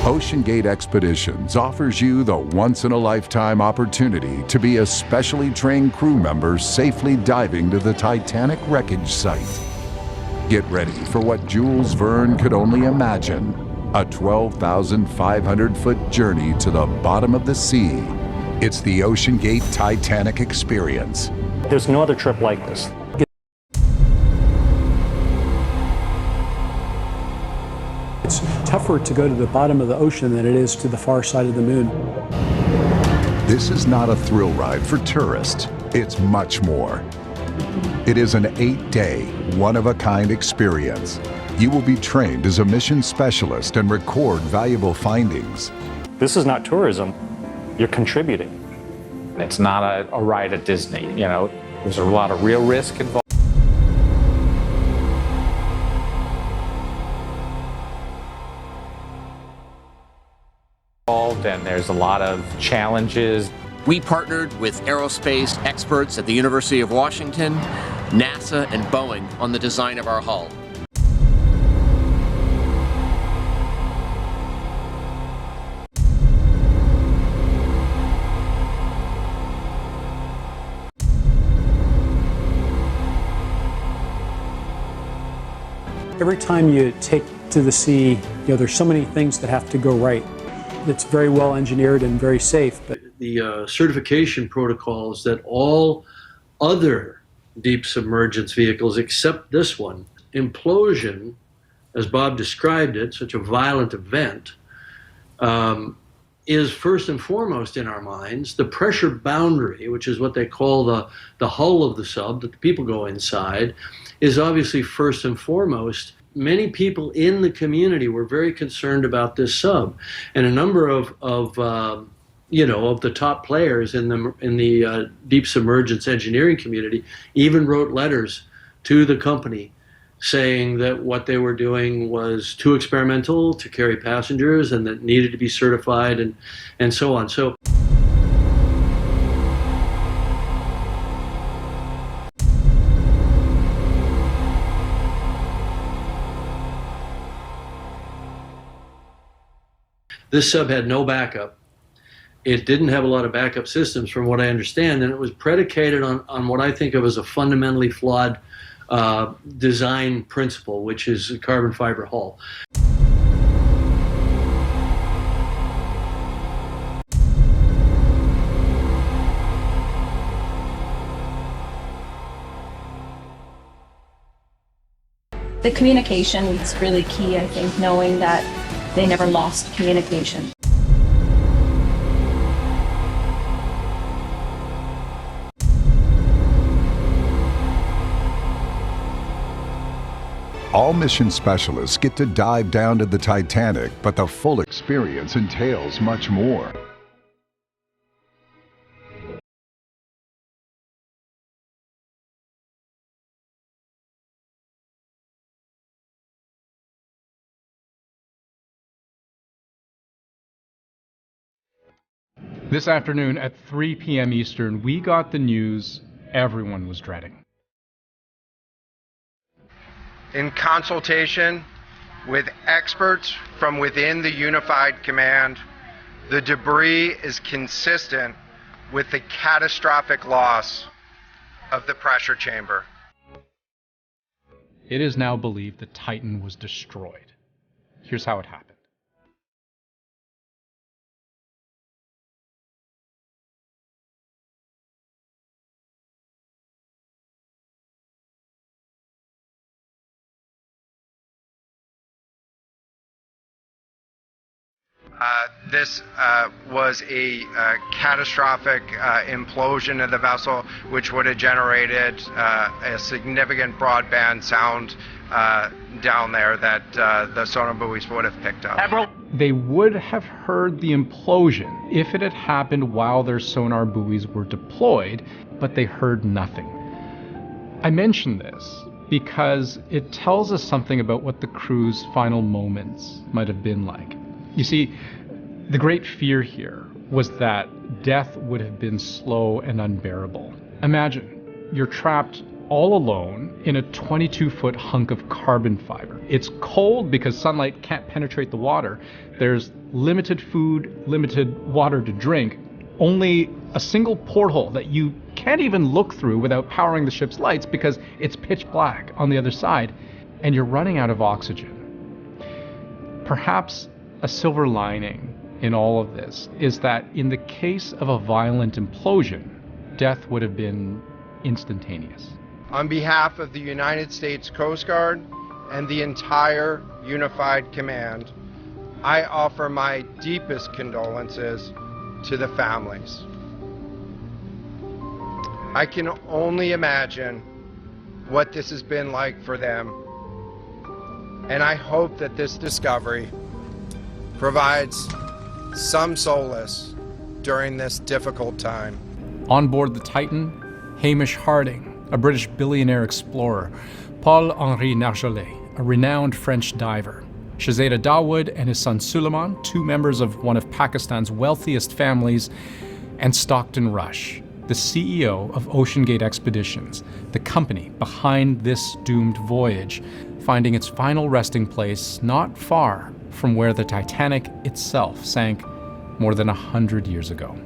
Oceangate Expeditions offers you the once-in-a-lifetime opportunity to be a specially trained crew member safely diving to the Titanic wreckage site. Get ready for what Jules Verne could only imagine, a 12,500-foot journey to the bottom of the sea. It's the Oceangate Titanic experience. There's no other trip like this. It's tougher to go to the bottom of the ocean than it is to the far side of the moon. This is not a thrill ride for tourists. It's much more. It is an 8-day, one-of-a-kind experience. You will be trained as a mission specialist and record valuable findings. This is not tourism. You're contributing. It's not a ride at Disney, you know. There's a lot of real risk involved. And there's a lot of challenges. We partnered with aerospace experts at the University of Washington, NASA, and Boeing on the design of our hull. Every time you take to the sea, you know, there's so many things that have to go right. It's very well engineered and very safe. But the certification protocols that all other deep submergence vehicles except this one, implosion, as Bob described it, such a violent event, is first and foremost in our minds. The pressure boundary, which is what they call the hull of the sub, that the people go inside, is obviously first and foremost. Many people in the community were very concerned about this sub, and a number of the top players in the deep submergence engineering community even wrote letters to the company saying that what they were doing was too experimental to carry passengers and that needed to be certified and so on. So. This sub had no backup. It didn't have a lot of backup systems from what I understand, and it was predicated on what I think of as a fundamentally flawed design principle, which is a carbon fiber hull. The communication is really key, I think, knowing that they never lost communication. All mission specialists get to dive down to the Titanic, but the full experience entails much more. This afternoon at 3 p.m. Eastern, we got the news everyone was dreading. In consultation with experts from within the Unified Command, the debris is consistent with the catastrophic loss of the pressure chamber. It is now believed the Titan was destroyed. Here's how it happened. This was a catastrophic implosion of the vessel, which would have generated a significant broadband sound down there that the sonar buoys would have picked up. They would have heard the implosion if it had happened while their sonar buoys were deployed, but they heard nothing. I mention this because it tells us something about what the crew's final moments might have been like. You see, the great fear here was that death would have been slow and unbearable. Imagine, you're trapped all alone in a 22-foot hunk of carbon fiber. It's cold because sunlight can't penetrate the water. There's limited food, limited water to drink, only a single porthole that you can't even look through without powering the ship's lights because it's pitch black on the other side, and you're running out of oxygen. Perhaps a silver lining in all of this is that in the case of a violent implosion, death would have been instantaneous. On behalf of the United States Coast Guard and the entire Unified Command, I offer my deepest condolences to the families. I can only imagine what this has been like for them, and I hope that this discovery provides some solace during this difficult time. On board the Titan, Hamish Harding, a British billionaire explorer, Paul-Henri Nargeolet, a renowned French diver, Shahzada Dawood and his son Suleiman, two members of one of Pakistan's wealthiest families, and Stockton Rush, the CEO of Oceangate Expeditions, the company behind this doomed voyage, finding its final resting place not far from where the Titanic itself sank more than 100 years ago.